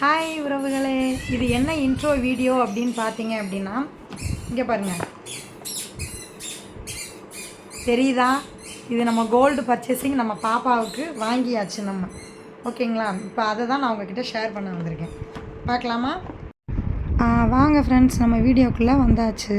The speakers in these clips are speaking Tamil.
ஹாய் உறவுகளே, இது என்ன இன்ட்ரோ வீடியோ அப்படின்னு பார்த்தீங்க அப்படின்னா, இங்கே பாருங்கள் தெரியுதா? இது நம்ம கோல்டு பர்ச்சேசிங் நம்ம பாப்பாவுக்கு வாங்கியாச்சு நம்ம. ஓகேங்களா? இப்போ அதை தான் நான் உங்ககிட்ட ஷேர் பண்ண வந்திருக்கேன். பார்க்கலாமா? வாங்க ஃப்ரெண்ட்ஸ், நம்ம வீடியோக்குள்ளே வந்தாச்சு.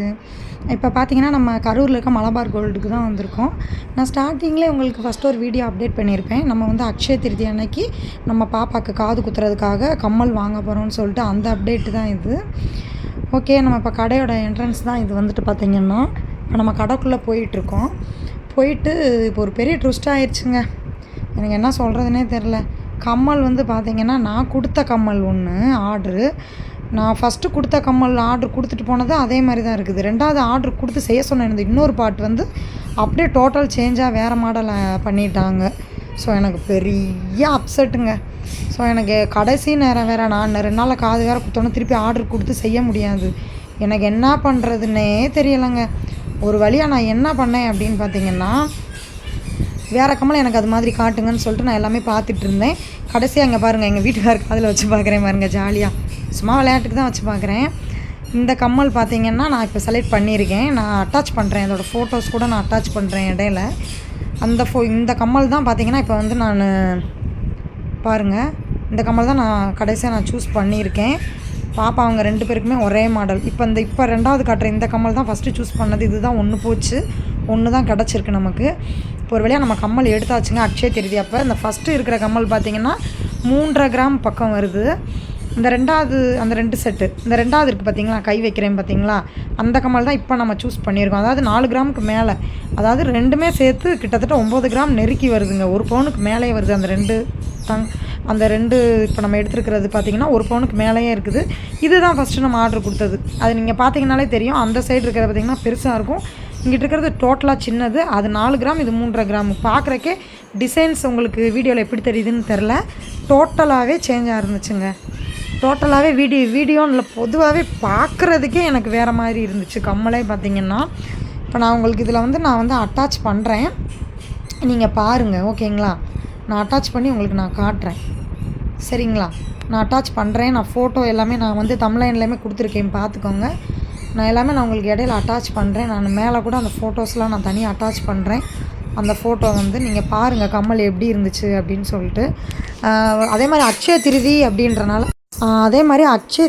இப்போ பார்த்தீங்கன்னா நம்ம கரூரில் இருக்க மலபார் கோல்டுக்கு தான் வந்திருக்கோம். நான் ஸ்டார்டிங்கில் உங்களுக்கு ஃபஸ்ட்டு ஒரு வீடியோ அப்டேட் பண்ணியிருப்பேன். நம்ம வந்து அக்ஷய திருதி அன்னைக்கு நம்ம பாப்பாவுக்கு காது குத்துறதுக்காக கம்மல் வாங்க போகிறோம்னு சொல்லிட்டு அந்த அப்டேட்டு தான் இது. ஓகே, நம்ம இப்போ கடையோட என்ட்ரன்ஸ் தான் இது வந்துட்டு பார்த்திங்கன்னா. இப்போ நம்ம கடைக்குள்ளே போயிட்டுருக்கோம். போயிட்டு இப்போ ஒரு பெரிய ட்விஸ்ட் ஆயிடுச்சுங்க. எனக்கு என்ன சொல்கிறதுனே தெரில. கம்மல் வந்து பார்த்திங்கன்னா நான் கொடுத்த கம்மல் ஒன்று ஆர்டரு. நான் ஃபஸ்ட்டு கொடுத்த கம்மல் ஆர்டர் கொடுத்துட்டு போனது அதே மாதிரி தான் இருக்குது. ரெண்டாவது ஆர்டர் கொடுத்து செய்ய சொன்ன இந்த இன்னொரு பார்ட் வந்து அப்படியே டோட்டல் சேஞ்சாக வேறு மாடலை பண்ணிட்டாங்க. ஸோ எனக்கு பெரிய அப்செட்டுங்க. ஸோ எனக்கு கடைசி நேரம் வேறு, நான் 2 நாளில் காது வேறு குத்தோன்னு திருப்பி ஆர்டர் கொடுத்து செய்ய முடியாது. எனக்கு என்ன பண்ணுறதுன்னே தெரியலைங்க. ஒரு வழியாக நான் என்ன பண்ணேன் அப்படின்னு பார்த்தீங்கன்னா, வேறு கம்மல் எனக்கு அது மாதிரி காட்டுங்கன்னு சொல்லிட்டு நான் எல்லாமே பார்த்துட்டு இருந்தேன். கடைசியாக அங்கே பாருங்கள், எங்கள் வீட்டுக்காருக்கு அதில் வச்சு பார்க்குறேன் பாருங்கள், ஜாலியாக சும்மா விளையாட்டுக்கு தான் வச்சு பார்க்குறேன். இந்த கம்மல் பார்த்திங்கன்னா நான் இப்போ செலக்ட் பண்ணியிருக்கேன். நான் அட்டாச் பண்ணுறேன், அதோடய ஃபோட்டோஸ் கூட நான் அட்டாச் பண்ணுறேன் இடையில. இந்த கம்மல் தான் பார்த்திங்கன்னா இப்போ வந்து நான் பாருங்கள், இந்த கம்மல் தான் நான் கடைசியாக நான் சூஸ் பண்ணியிருக்கேன். பாப்பா அவங்க 2 பேருக்குமே ஒரே மாடல். இப்போ 2வது காட்டுற இந்த கம்மல் தான் ஃபஸ்ட்டு சூஸ் பண்ணது. இது தான் ஒன்று போச்சு, ஒன்று தான் கிடச்சிருக்கு நமக்கு. இப்போ ஒரு வழியாக நம்ம கம்மல் எடுத்தாச்சுங்க அக்ஷய திருதி அப்போ. இந்த ஃபஸ்ட்டு இருக்கிற கம்மல் பார்த்திங்கன்னா 3.5 கிராம் பக்கம் வருது. இந்த 2வது அந்த 2 செட்டு, இந்த 2வது இருக்குது பார்த்திங்களா, கை வைக்கிறேன் பார்த்திங்களா, அந்த கம்மல் தான் இப்போ நம்ம சூஸ் பண்ணியிருக்கோம். அதாவது 4 கிராமுக்கு மேலே, அதாவது ரெண்டுமே சேர்த்து கிட்டத்தட்ட 9 கிராம் நெருக்கி வருதுங்க. 1 பவுனுக்கு மேலேயே வருது அந்த ரெண்டு இப்போ நம்ம எடுத்துருக்கிறது பார்த்திங்கன்னா 1 பவுனுக்கு மேலேயே இருக்குது. இதுதான் ஃபஸ்ட்டு நம்ம ஆர்டர் கொடுத்தது. அது நீங்கள் பார்த்திங்கனாலே தெரியும். அந்த சைடு இருக்கிறது பார்த்திங்கன்னா பெருசாக இருக்கும், இங்கிட்ட இருக்கிறது டோட்டலாக சின்னது. அது 4 கிராம், இது 3.5 கிராம். பார்க்குறக்கே டிசைன்ஸ் உங்களுக்கு வீடியோவில் எப்படி தெரியுதுன்னு தெரில, டோட்டலாகவே சேஞ்சாக இருந்துச்சுங்க. டோட்டலாகவே வீடியோன்னு பொதுவாகவே பார்க்குறதுக்கே எனக்கு வேறு மாதிரி இருந்துச்சு கம்மலே பார்த்திங்கன்னா. இப்போ நான் உங்களுக்கு இதில் வந்து நான் அட்டாச் பண்ணுறேன், நீங்கள் பாருங்கள். ஓகேங்களா? நான் அட்டாச் பண்ணி உங்களுக்கு நான் காட்டுறேன், சரிங்களா? நான் அட்டாச் பண்ணுறேன். நான் ஃபோட்டோ எல்லாமே நான் தமிழ்லைன்லேயுமே கொடுத்துருக்கேன், பார்த்துக்கோங்க. நான் எல்லாமே நான் உங்களுக்கு இடையில அட்டாச் பண்ணுறேன். நான் மேலே கூட அந்த ஃபோட்டோஸ்லாம் நான் தனியாக அட்டாச் பண்ணுறேன். அந்த ஃபோட்டோ நீங்கள் பாருங்கள் கம்மல் எப்படி இருந்துச்சு அப்படின்னு சொல்லிட்டு. அதே மாதிரி அக்ஷய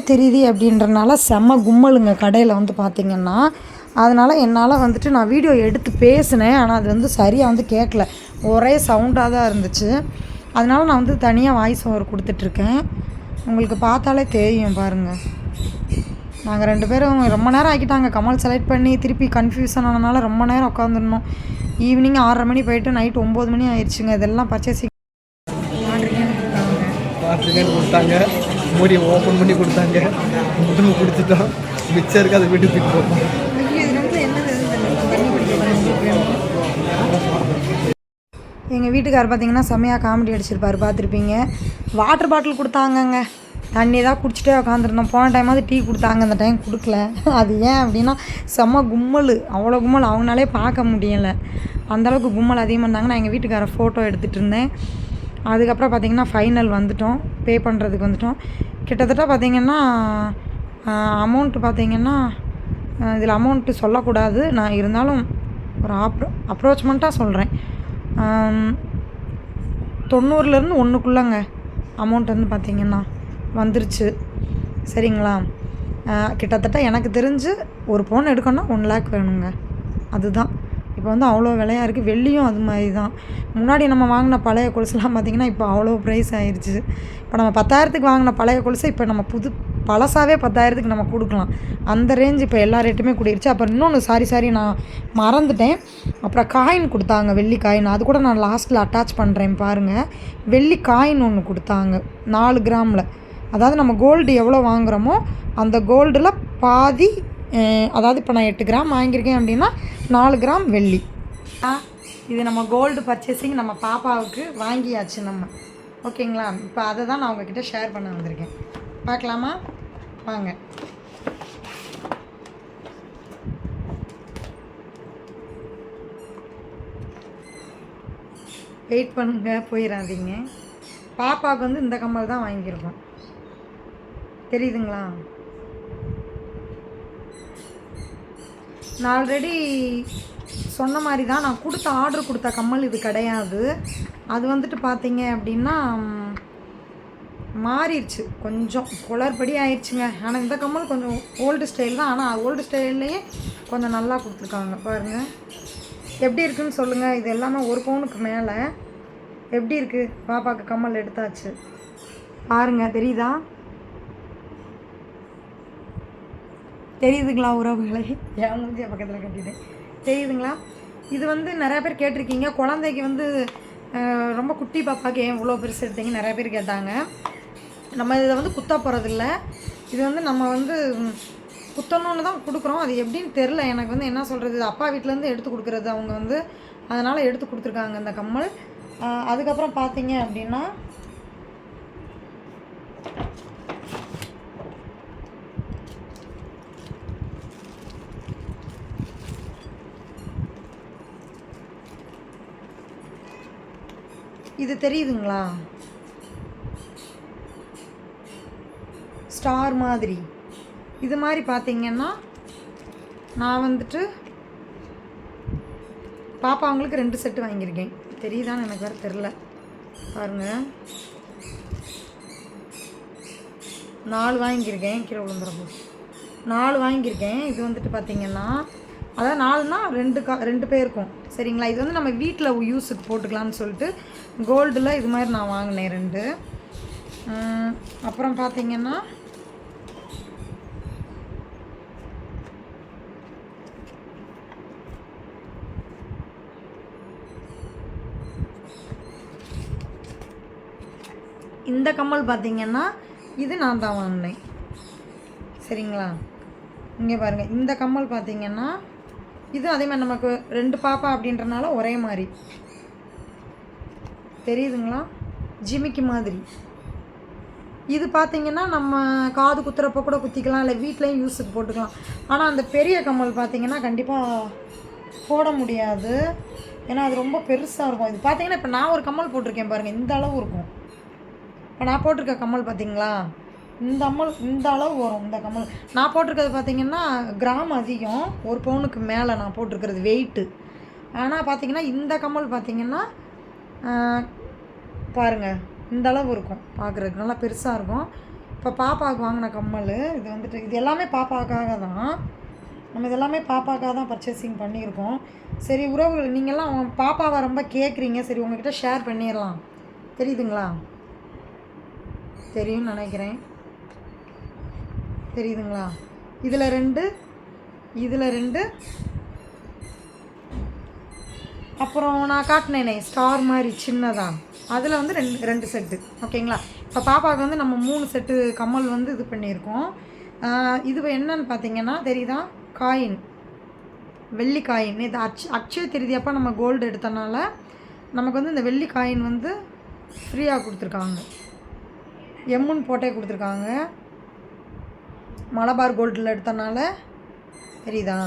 திருதி அப்படின்றனால செம்ம கும்மலுங்க கடையில் பார்த்திங்கன்னா. அதனால் என்னால் நான் வீடியோ எடுத்து பேசினேன், ஆனால் அது சரியாக கேட்கல, ஒரே சவுண்டாக தான் இருந்துச்சு. அதனால் நான் தனியாக வாய்ஸ் ஓவர் கொடுத்துட்ருக்கேன். உங்களுக்கு பார்த்தாலே தெரியும் பாருங்கள். நாங்கள் 2 பேரும் ரொம்ப நேரம் ஆக்கிட்டாங்க கம்மல் செலக்ட் பண்ணி. திருப்பி கன்ஃபியூஷன் ஆனதுனால ரொம்ப நேரம் உட்காந்துருந்தோம். ஈவினிங் 6:30 மணி போயிட்டு நைட்டு 9 மணி ஆயிடுச்சுங்க. இதெல்லாம் பர்ச்சேசிங் கொடுத்தாங்க, மூடி ஓப்பன் பண்ணி கொடுத்தாங்க, கொடுத்துட்டோம். மிச்சம் இருக்குது, அதை வீட்டுக்கு தூக்கி போப்போம். எங்கள் வீட்டுக்கார் பார்த்திங்கன்னா செம்மையாக காமெடி அடிச்சிருப்பார், பார்த்துருப்பீங்க. வாட்டர் பாட்டில் கொடுத்தாங்கங்க, தண்ணி தான் குடிச்சிட்டே உட்காந்துருந்தோம். போன டைமாவது டீ கொடுத்தாங்க, அந்த டைம் கொடுக்கல. அது ஏன் அப்படின்னா செம்ம கும்மல், அவ்வளோ கும்மல் அவங்களாலே பார்க்க முடியலை, அந்தளவுக்கு கும்மல் அதிகமாக இருந்தாங்க. நான் எங்கள் வீட்டுக்கார ஃபோட்டோ எடுத்துகிட்டு இருந்தேன். அதுக்கப்புறம் பார்த்திங்கன்னா ஃபைனல் வந்துட்டோம், பே பண்ணுறதுக்கு வந்துட்டோம். கிட்டத்தட்ட பார்த்திங்கன்னா அமௌண்ட்டு பார்த்திங்கன்னா இதில் அமௌண்ட்டு சொல்லக்கூடாது, நான் இருந்தாலும் ஒரு அப்ரோச்மெண்ட்டாக சொல்கிறேன். 90லேருந்து 1க்குள்ளங்க அமௌண்ட் பார்த்திங்கன்னா வந்துருச்சு, சரிங்களா? கிட்டத்தட்ட எனக்கு தெரிஞ்சு ஒரு பவுன் எடுக்கணும்னா 1 லேக் வேணுங்க. அதுதான் இப்போ அவ்வளோ விலையாக இருக்குது. வெள்ளியும் அது மாதிரி தான். முன்னாடி நம்ம வாங்கின பழைய கொலுசுலாம் பார்த்திங்கன்னா இப்போ அவ்வளோ ப்ரைஸ் ஆயிடுச்சு. இப்போ நம்ம 10,000க்கு வாங்கின பழைய கொலுசை இப்போ நம்ம பழசாவே 10,000க்கு நம்ம கொடுக்கலாம். அந்த ரேஞ்ச் இப்போ எல்லா ரேட்டுமே கூடிருச்சு. அப்புறம் இன்னொன்று சாரி நான் மறந்துட்டேன். அப்புறம் காயின் கொடுத்தாங்க, வெள்ளி காயின். அது கூட நான் லாஸ்ட்டில் அட்டாச் பண்ணுறேன் பாருங்கள். வெள்ளி காயின் ஒன்று கொடுத்தாங்க 4 கிராமில். அதாவது நம்ம கோல்டு எவ்வளோ வாங்குகிறோமோ அந்த கோல்டில் பாதி, அதாவது இப்போ நான் 8 கிராம் வாங்கியிருக்கேன் அப்படின்னா 4 கிராம் வெள்ளி. இது நம்ம கோல்டு பர்ச்சேசிங் நம்ம பாப்பாவுக்கு வாங்கியாச்சு நம்ம. ஓகேங்களா? இப்போ அதை தான் நான் உங்ககிட்ட ஷேர் பண்ண வந்திருக்கேன். பார்க்கலாமா? வாங்க. வெயிட் பண்ணுங்க, போயிடாதீங்க. பாப்பாவுக்கு இந்த கம்மல் தான் வாங்கியிருக்கோம். தெரியுதுங்களா? நான் ஆல்ரெடி சொன்ன மாதிரி தான், நான் ஆர்டர் கொடுத்த கம்மல் இது கிடையாது. அது வந்துட்டு பார்த்தீங்க அப்படின்னா மாறிடுச்சு, கொஞ்சம் குளறுபடி ஆயிடுச்சுங்க. ஆனால் இந்த கம்மல் கொஞ்சம் ஓல்டு ஸ்டைல் தான், ஆனால் ஓல்டு ஸ்டைல்லையே கொஞ்சம் நல்லா கொடுத்துருக்காங்க. பாருங்கள் எப்படி இருக்குன்னு சொல்லுங்கள். இது எல்லாமே 1 பவுனுக்கு மேலே. எப்படி இருக்குது? பாப்பாவுக்கு கம்மல் எடுத்தாச்சு பாருங்கள். தெரியுதா? தெரியுதுங்களா உறவுகளை? என் மூஞ்சிய பக்கத்தில் கட்டிட்டேன். தெரியுதுங்களா? இது வந்து நிறையா பேர் கேட்டிருக்கீங்க, குழந்தைக்கு வந்து ரொம்ப குட்டி பாப்பாவுக்கு ஏன் இவ்வளோ பெருசு எடுத்தீங்க நிறையா பேர் கேட்டாங்க. நம்ம இதை வந்து குத்த போகிறதில்ல. இது வந்து நம்ம வந்து குத்தணுன்னு தான் கொடுக்குறோம். அது எப்படின்னு தெரில எனக்கு. வந்து என்ன சொல்கிறது, அப்பா வீட்டிலேருந்து எடுத்து கொடுக்குறது அவங்க வந்து, அதனால் எடுத்து கொடுத்துருக்காங்க இந்த கம்மல். அதுக்கப்புறம் பார்த்தீங்க அப்படின்னா இது தெரியுதுங்களா? ஸ்டார் மாதிரி. இது மாதிரி பார்த்தீங்கன்னா நான் வந்துட்டு பாப்பா அவங்களுக்கு 2 செட்டு வாங்கியிருக்கேன். தெரியுதான்னு எனக்கு வேறு தெரில. பாருங்கள் 4 வாங்கியிருக்கேன். கீழே விழுந்துறப்போ 4 வாங்கியிருக்கேன். இது வந்துட்டு பார்த்திங்கன்னா அதாவது 4னா 2 பேருக்கும் சரிங்களா. இது வந்து நம்ம வீட்டில் யூஸுக்கு போட்டுக்கலான்னு சொல்லிட்டு கோல்டில் இது மாதிரி நான் வாங்கினேன் 2. அப்புறம் பார்த்திங்கன்னா இந்த கம்மல் பார்த்திங்கன்னா இது நான் தான் வாங்கினேன் சரிங்களா. இங்கே பாருங்கள், இந்த கம்மல் பார்த்திங்கன்னா இது அதே மாதிரி நமக்கு 2 பாப்பா அப்படின்றனால ஒரே மாதிரி தெரியுதுங்களா, ஜிமிக்கி மாதிரி. இது பார்த்திங்கன்னா நம்ம காது குத்துறப்போ கூட குத்திக்கலாம், இல்லை வீட்லேயும் யூஸுக்கு போட்டுக்கலாம். ஆனால் அந்த பெரிய கம்மல் பார்த்திங்கன்னா கண்டிப்பாக போட முடியாது, ஏன்னா அது ரொம்ப பெருசாக இருக்கும். இது பார்த்திங்கன்னா இப்போ நான் ஒரு கம்மல் போட்டிருக்கேன் பாருங்கள், இந்த அளவு இருக்கும். இப்போ நான் போட்டிருக்க கம்மல் பார்த்திங்களா, இந்த அளவு வரும். இந்த கம்மல் நான் போட்டிருக்கிறது பார்த்திங்கன்னா கிராம் அதிகம், 1 பவுனுக்கு மேலே நான் போட்டிருக்கிறது வெயிட்டு. ஆனால் பார்த்திங்கன்னா இந்த கம்மல் பார்த்திங்கன்னா பாருங்கள் இந்த அளவு இருக்கும், பார்க்குறதுக்கு நல்லா பெருசாக இருக்கும். இப்போ பாப்பாவுக்கு வாங்கின கம்மல் இது வந்துட்டு இது எல்லாமே பாப்பாவுக்காக தான். நம்ம இதெல்லாமே பாப்பாவுக்காக தான் பர்ச்சேசிங் பண்ணியிருக்கோம். சரி உறவுகள், நீங்கள்லாம் அவங்க பாப்பாவை ரொம்ப கேட்குறீங்க, சரி உங்கள்கிட்ட ஷேர் பண்ணிடலாம். தெரியுதுங்களா? தெரியும்னு நினைக்கிறேன். தெரியுதுங்களா? இதில் 2 அப்புறம் நான் காட்டினேனே ஸ்டார் மாதிரி சின்னதாக, அதில் வந்து 2 செட்டு ஓகேங்களா. இப்போ பாப்பாவுக்கு வந்து நம்ம 3 செட்டு கம்மல் வந்து இது பண்ணியிருக்கோம். இது என்னன்னு பார்த்தீங்கன்னா தெரியுதா, காயின், வெள்ளி காயின். இது அட்சய திருதியப்போ நம்ம கோல்டு எடுத்தனால நமக்கு வந்து இந்த வெள்ளி காயின் வந்து ஃப்ரீயாக கொடுத்துருக்காங்க. எம்முன்னு போட்டே கொடுத்துருக்காங்க. மலபார் கோல்டில் எடுத்தனால தெரியுதா,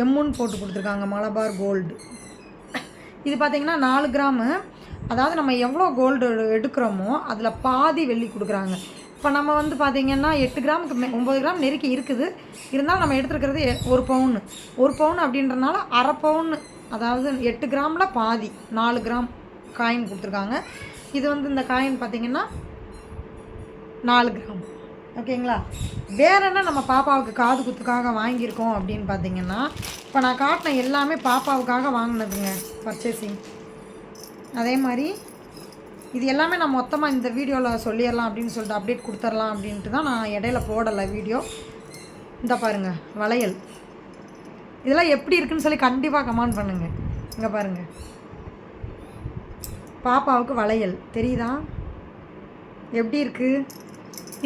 எம்முன்னு போட்டு கொடுத்துருக்காங்க மலபார் கோல்டு. இது பார்த்திங்கன்னா 4 கிராமு, அதாவது நம்ம எவ்வளோ கோல்டு எடுக்கிறோமோ அதில் பாதி வெள்ளி கொடுக்குறாங்க. இப்போ நம்ம வந்து பார்த்திங்கன்னா 8 கிராமுக்கு 9 கிராம் நெருக்கி இருக்குது, இருந்தாலும் நம்ம எடுத்துருக்கிறது 1 பவுன். 1 பவுன் அப்படின்றனால அரை பவுன், அதாவது 8 கிராமில் பாதி 4 கிராம் காயின் கொடுத்துருக்காங்க. இது வந்து இந்த காயின் பார்த்திங்கன்னா 4 கிராம் ஓகேங்களா. வேறு என்ன நம்ம பாப்பாவுக்கு காது குத்துக்காக வாங்கியிருக்கோம் அப்படின்னு பார்த்திங்கன்னா, இப்போ நான் காட்டின எல்லாமே பாப்பாவுக்காக வாங்கினதுங்க பர்ச்சேசிங். அதே மாதிரி இது எல்லாமே நான் மொத்தமாக இந்த வீடியோவில் சொல்லிடலாம் அப்படின்னு சொல்லிட்டு அப்டேட் கொடுத்துர்லாம் அப்படின்ட்டு தான் நான் இடையில போடலை வீடியோ. இந்த பாருங்கள் வளையல், இதெல்லாம் எப்படி இருக்குன்னு சொல்லி கண்டிப்பாக கமெண்ட் பண்ணுங்கள். இங்கே பாருங்கள் பாப்பாவுக்கு வளையல் தெரியுதா எப்படி இருக்குது.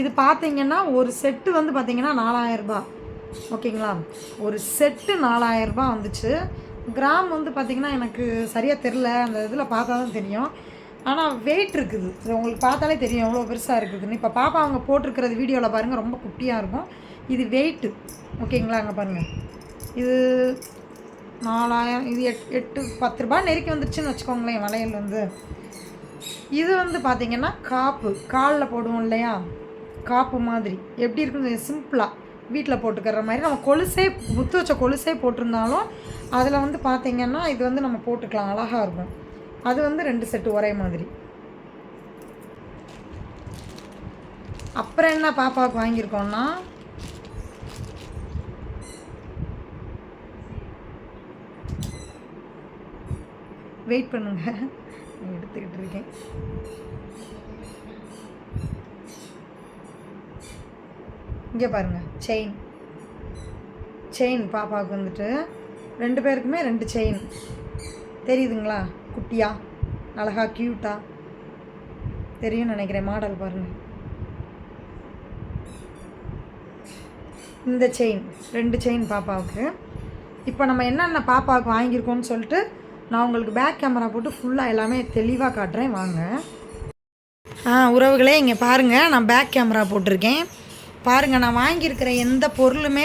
இது பார்த்திங்கன்னா ஒரு செட்டு வந்து பார்த்திங்கன்னா 4000 ரூபாய் ஓகேங்களா. ஒரு செட்டு 4000 ரூபாய் வந்துச்சு. கிராம் வந்து பார்த்திங்கன்னா எனக்கு சரியாக தெரில, அந்த இதில் பார்த்தா தான் தெரியும். ஆனால் வெயிட் இருக்குது, இது உங்களுக்கு பார்த்தாலே தெரியும் எவ்வளோ பெருசாக இருக்குதுன்னு. இப்போ பாப்பா அவங்க போட்டிருக்கிறது வீடியோவில் பாருங்கள் ரொம்ப குட்டியாக இருக்கும். இது வெயிட்டு ஓகேங்களா. அங்கே பாருங்கள் இது 4000, இது 8-10 ரூபாய் நெருக்கி வந்துடுச்சுன்னு வச்சுக்கோங்களேன் வளையல் வந்து. இது வந்து பார்த்திங்கன்னா காப்பு, காலில் போடுவோம் இல்லையா, காப்பு மாதிரி எப்படி இருக்குன்னு சிம்பிளாக வீட்டில் போட்டுக்கிற மாதிரி நம்ம கொலுசே முத்து வச்ச கொலுசே போட்டிருந்தாலும் அதில் வந்து பார்த்திங்கன்னா இது வந்து நம்ம போட்டுக்கலாம், அழகாக இருக்கும். அது வந்து 2 செட்டு ஒரே மாதிரி. அப்புறம் என்ன பாப்பாவுக்கு வாங்கியிருக்கோன்னா வெயிட் பண்ணுங்க, எடுத்துக்கிட்டு இருக்கேன். இங்கே பாருங்கள், செயின் பாப்பாவுக்கு வந்துட்டு 2 பேருக்குமே 2 செயின் தெரியுதுங்களா, குட்டியா அழகா க்யூட்டா தெரியும்னு நினைக்கிறேன். மாடல் பாருங்கள், இந்த செயின் 2 செயின் பாப்பாவுக்கு. இப்போ நம்ம என்னென்ன பாப்பாவுக்கு வாங்கியிருக்கோம்னு சொல்லிட்டு நான் உங்களுக்கு பேக் கேமரா போட்டு ஃபுல்லாக எல்லாமே தெளிவாக காட்டுறேன் வாங்க. உறவுகளே இங்கே பாருங்கள், நான் பேக் கேமரா போட்டிருக்கேன் பாருங்கள். நான் வாங்கியிருக்கிற எந்த பொருளுமே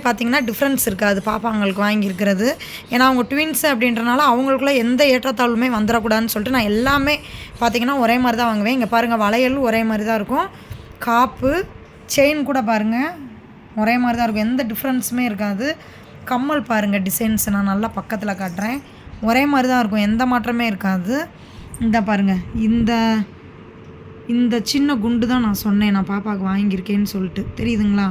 பார்த்திங்கன்னா டிஃப்ரென்ஸ் இருக்காது பாப்பாங்களுக்கு வாங்கியிருக்கிறது. ஏன்னா அவங்க ட்வின்ஸு அப்படின்றனால அவங்களுக்குள்ள எந்த ஏற்றத்தாழ்வுமே வந்துடக்கூடாதுன்னு சொல்லிட்டு நான் எல்லாமே பார்த்திங்கன்னா ஒரே மாதிரி தான் வாங்குவேன். இங்கே பாருங்கள், வளையலும் ஒரே மாதிரி தான் இருக்கும், காப்பு செயின் கூட பாருங்கள் ஒரே மாதிரி தான் இருக்கும், எந்த டிஃப்ரென்ஸுமே இருக்காது. கம்மல் பாருங்கள், டிசைன்ஸ் நான் நல்லா பக்கத்தில் காட்டுறேன், ஒரே மாதிரி தான் இருக்கும், எந்த மாற்றமே இருக்காது. இந்த பாருங்கள், இந்த சின்ன குண்டு தான் நான் சொன்னேன் நான் பாப்பாவுக்கு வாங்கியிருக்கேன்னு சொல்லிட்டு, தெரியுதுங்களா,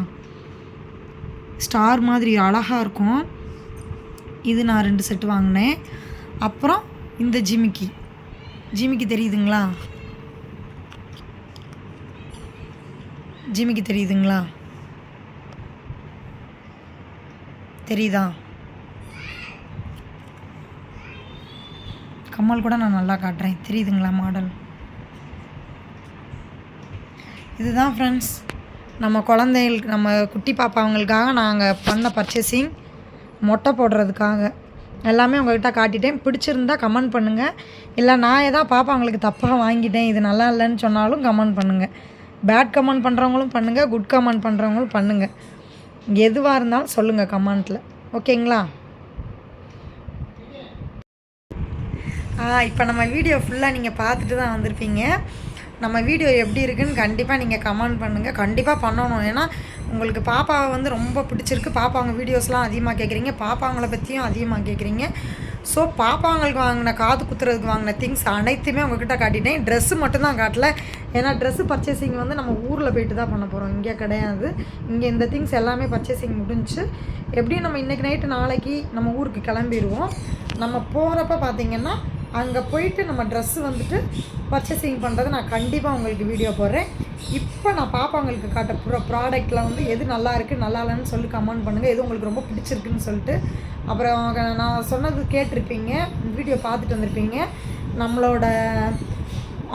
ஸ்டார் மாதிரி அழகாக இருக்கும். இது நான் 2 செட்டு வாங்கினேன். அப்புறம் இந்த ஜிமிக்கி தெரியுதுங்களா, தெரியுதா, கம்மல் கூட நான் நல்லா காட்டுறேன், தெரியுதுங்களா மாடல். இதுதான் ஃப்ரெண்ட்ஸ் நம்ம குழந்தைகளுக்கு, நம்ம குட்டி பாப்பாவங்களுக்காக நாங்கள் பண்ண பர்ச்சேசிங், மொட்டை போடுறதுக்காக எல்லாமே உங்கள்கிட்ட காட்டிட்டேன். பிடிச்சிருந்தா கமெண்ட் பண்ணுங்கள், இல்லை நான் ஏதாவது பாப்பாங்களுக்கு தப்பாக வாங்கிட்டேன் இது நல்லா இல்லைன்னு சொன்னாலும் கமெண்ட் பண்ணுங்கள். பேட் கமெண்ட் பண்ணுறவங்களும் பண்ணுங்கள், குட் கமெண்ட் பண்ணுறவங்களும் பண்ணுங்கள், எதுவாக இருந்தாலும் சொல்லுங்கள் கமெண்ட்டில், ஓகேங்களா. இப்போ நம்ம வீடியோ ஃபுல்லாக நீங்கள் பார்த்துட்டு தான் வந்திருப்பீங்க. நம்ம வீடியோ எப்படி இருக்குன்னு கண்டிப்பாக நீங்கள் கமெண்ட் பண்ணுங்கள், கண்டிப்பாக பண்ணணும். ஏன்னா உங்களுக்கு பாப்பாவை வந்து ரொம்ப பிடிச்சிருக்கு, பாப்பாங்க வீடியோஸ்லாம் அதிகமாக கேட்குறீங்க, பாப்பாங்களை பற்றியும் அதிகமாக கேட்குறீங்க. ஸோ பாப்பாங்களுக்கு வாங்கின காது குத்துறதுக்கு வாங்கின திங்ஸ் அனைத்துமே உங்கள்கிட்ட காட்டிட்டேன். ட்ரெஸ்ஸு மட்டும்தான் காட்டல, ஏன்னா ட்ரெஸ்ஸு பர்ச்சேசிங் வந்து நம்ம ஊரில் போயிட்டு தான் பண்ண போகிறோம், இங்கே கிடையாது. இங்கே இந்த திங்ஸ் எல்லாமே பர்ச்சேசிங் முடிஞ்சு எப்படியும் நம்ம இன்றைக்கி நைட்டு நாளைக்கு நம்ம ஊருக்கு கிளம்பிடுவோம். நம்ம போகிறப்ப பார்த்திங்கன்னா அங்கே போயிட்டு நம்ம ட்ரெஸ்ஸு வந்துட்டு பர்ச்சேசிங் பண்ணுறது நான் கண்டிப்பாக உங்களுக்கு வீடியோ போடுறேன். இப்போ நான் பாப்பாங்களுக்கு காட்ட ப்ராடக்ட்டில் வந்து எது நல்லா இருக்குது நல்லா இல்லைன்னு சொல்லி கமெண்ட் பண்ணுங்கள், எது உங்களுக்கு ரொம்ப பிடிச்சிருக்குன்னு சொல்லிட்டு. அப்புறம் நான் சொன்னது கேட்டிருப்பீங்க, வீடியோ பார்த்துட்டு வந்திருப்பீங்க, நம்மளோட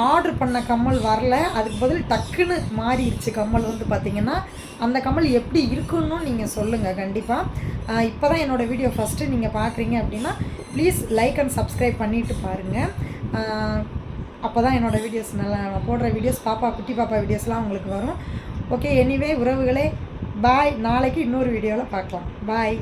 ஆர்டர் பண்ண கம்மல் வரல, அதுக்கு பதில் டக்குன்னு மாறிடுச்சு கம்மல் வந்து பார்த்திங்கன்னா. அந்த கம்மல் எப்படி இருக்குன்னு நீங்கள் சொல்லுங்கள் கண்டிப்பாக. இப்போ தான் என்னோடய வீடியோ ஃபஸ்ட்டு நீங்கள் பார்க்குறீங்க அப்படின்னா ப்ளீஸ் லைக் அண்ட் சப்ஸ்கிரைப் பண்ணிவிட்டு பாருங்கள். அப்போ தான் என்னோடய வீடியோஸ் நல்லா போடுற வீடியோஸ் குட்டி பாப்பா வீடியோஸ்லாம் உங்களுக்கு வரும். ஓகே, எனிவே உறவுகளே பாய், நாளைக்கு இன்னொரு வீடியோவில் பார்க்கலாம், பாய்.